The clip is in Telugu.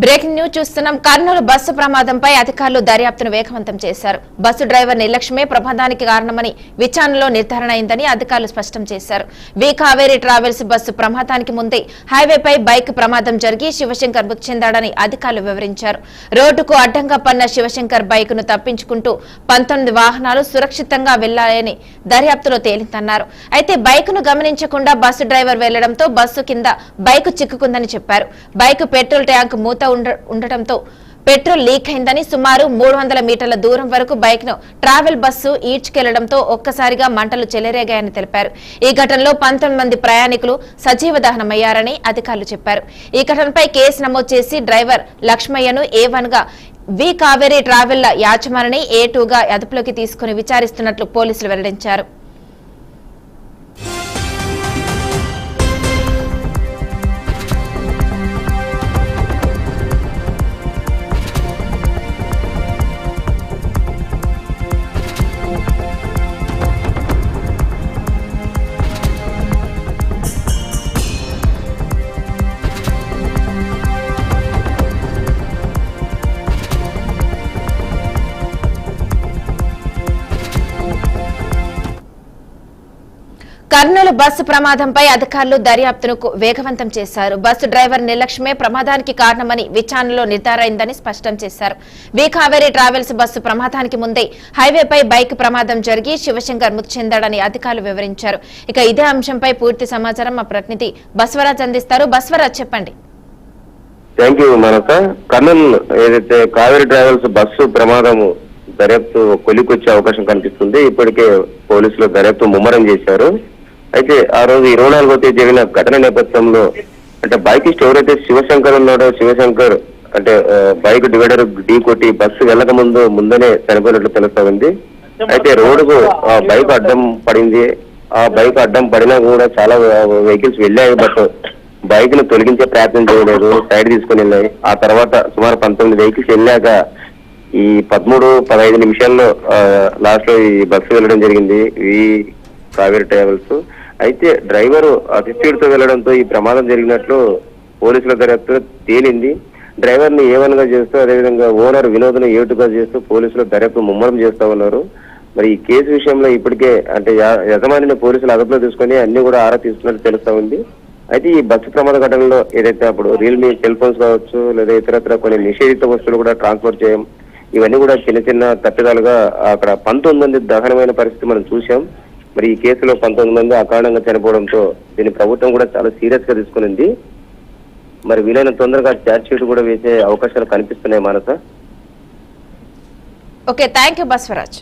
బ్రేకింగ్ న్యూస్ చూస్తున్నాం. కర్నూలు బస్సు ప్రమాదంపై అధికారులు దర్యాప్తును వేగవంతం చేశారు. బస్సు డ్రైవర్ నిర్లక్ష్యమే ప్రమాదానికి కారణమని విచారణలో నిర్ధారణ అయిందని అధికారులు స్పష్టం చేశారు. వి కావేరీ ట్రావెల్స్ బస్సు ప్రమాదానికి ముందే హైవేపై బైక్ ప్రమాదం జరిగి శివశంకర్ మృతి చెందాడని అధికారులు వివరించారు. రోడ్డుకు అడ్డంగా పన్న శివశంకర్ బైక్ ను తప్పించుకుంటూ 19 వాహనాలు సురక్షితంగా వెళ్లాయని దర్యాప్తులో తేలిందన్నారు. అయితే బైక్ ను గమనించకుండా బస్సు డ్రైవర్ వెళ్లడంతో బస్సు కింద బైక్ చిక్కుకుందని చెప్పారు. బైక్ పెట్రోల్ ట్యాంక్ మూత ఉండటంతో పెట్రోల్ లీక్ అయిందని, సుమారు 300 మీటర్ల దూరం వరకు బైక్ ను ట్రావెల్ బస్సు ఈడ్చుకెళ్లడంతో ఒక్కసారిగా మంటలు చెలరేగాయని తెలిపారు. ఈ ఘటనలో 19 మంది ప్రయాణికులు సజీవ దహనమయ్యారని అధికారులు చెప్పారు. ఈ ఘటనపై కేసు నమోదు చేసి డ్రైవర్ లక్ష్మయ్యను A1 గా, వి కావేరీ ట్రావెల్ యాజమానిని A2 గా అదుపులోకి తీసుకుని విచారిస్తున్నట్లు పోలీసులు వెల్లడించారు. కర్నూలు బస్సు ప్రమాదంపై అధికారులు దర్యాప్తును వేగవంతం చేశారు. బస్సు డ్రైవర్ నిర్లక్ష్యమే ప్రమాదానికి కారణమని విచారణలో నిర్ధారణ అయిందని స్పష్టం చేశారు. వి కావేరీ ట్రావెల్స్ బస్సు ప్రమాదానికి ముందే హైవేపై బైక్ ప్రమాదం జరిగి శివశంకర్ మృతి చెందాడని అధికారులు వివరించారు. ఇక ఇదే అంశంపై పూర్తి సమాచారం మా ప్రతినిధి బస్వరాజ్ అందిస్తారు. బస్వరాజ్, చెప్పండి. థ్యాంక్ యూ మనస. కర్నూలు ఏదైతే కావేరీ ట్రావెల్స్ బస్సు ప్రమాదము దర్యాప్తు కొలికొచ్చే అవకాశం కనిపిస్తుంది. ఇప్పటికే పోలీసులు దర్యాప్తు ముమ్మరం చేశారు. అయితే ఆ రోజు 24వ తేదీ జరిగిన ఘటన నేపథ్యంలో అంటే బైకిస్ట్ ఎవరైతే శివశంకర్ ఉన్నాడో, శివశంకర్ అంటే బైక్ డివైడర్ ఢీ కొట్టి బస్సు వెళ్ళక ముందనే చనిపోయినట్లు తెలుస్తా ఉంది. అయితే రోడ్డుకు బైక్ అడ్డం పడింది. ఆ బైక్ అడ్డం పడినా కూడా చాలా వెహికల్స్ వెళ్ళాయి. బట్ బైక్ ను తొలగించే ప్రయత్నం చేయలేదు, సైడ్ తీసుకుని వెళ్ళాయి. ఆ తర్వాత సుమారు 19 వెహికల్స్ వెళ్ళాక ఈ 13-15 నిమిషాల్లో లాస్ట్ లో ఈ బస్సు వెళ్ళడం జరిగింది, ఈ కావేరీ ట్రావెల్స్. అయితే డ్రైవర్ అతి స్పీడ్ తో వెళ్లడంతో ఈ ప్రమాదం జరిగినట్లు పోలీసుల దర్యాప్తు తేలింది. డ్రైవర్ ని A1 గా చేస్తూ, అదేవిధంగా ఓనర్ వినోద్ను A2 గా చేస్తూ పోలీసులు దర్యాప్తు ముమ్మరం చేస్తా ఉన్నారు. మరి ఈ కేసు విషయంలో ఇప్పటికే అంటే యజమానిని పోలీసులు అదుపులో తీసుకుని అన్ని కూడా ఆరా తీసుకున్నట్టు తెలుస్తా ఉంది. అయితే ఈ బస్సు ప్రమాద ఘటనలో ఏదైతే అప్పుడు రియల్మీ సెల్ ఫోన్స్ కావచ్చు, లేదా ఇతరత్ర కొన్ని నిషేధిత వస్తువులు కూడా ట్రాన్స్పోర్ట్ చేయం, ఇవన్నీ కూడా చిన్న తప్పిదాలుగా అక్కడ 19 మంది దహనమైన పరిస్థితి మనం చూసాం. మరి ఈ కేసులో 19 మంది అకారణంగా చనిపోవడంతో దీన్ని ప్రభుత్వం కూడా చాలా సీరియస్ గా తీసుకునింది. మరి వీలైన తొందరగా ఛార్జ్ షీట్ కూడా వేసే అవకాశాలు కనిపిస్తున్నాయి Manasa. Okay, thank you Baswaraj.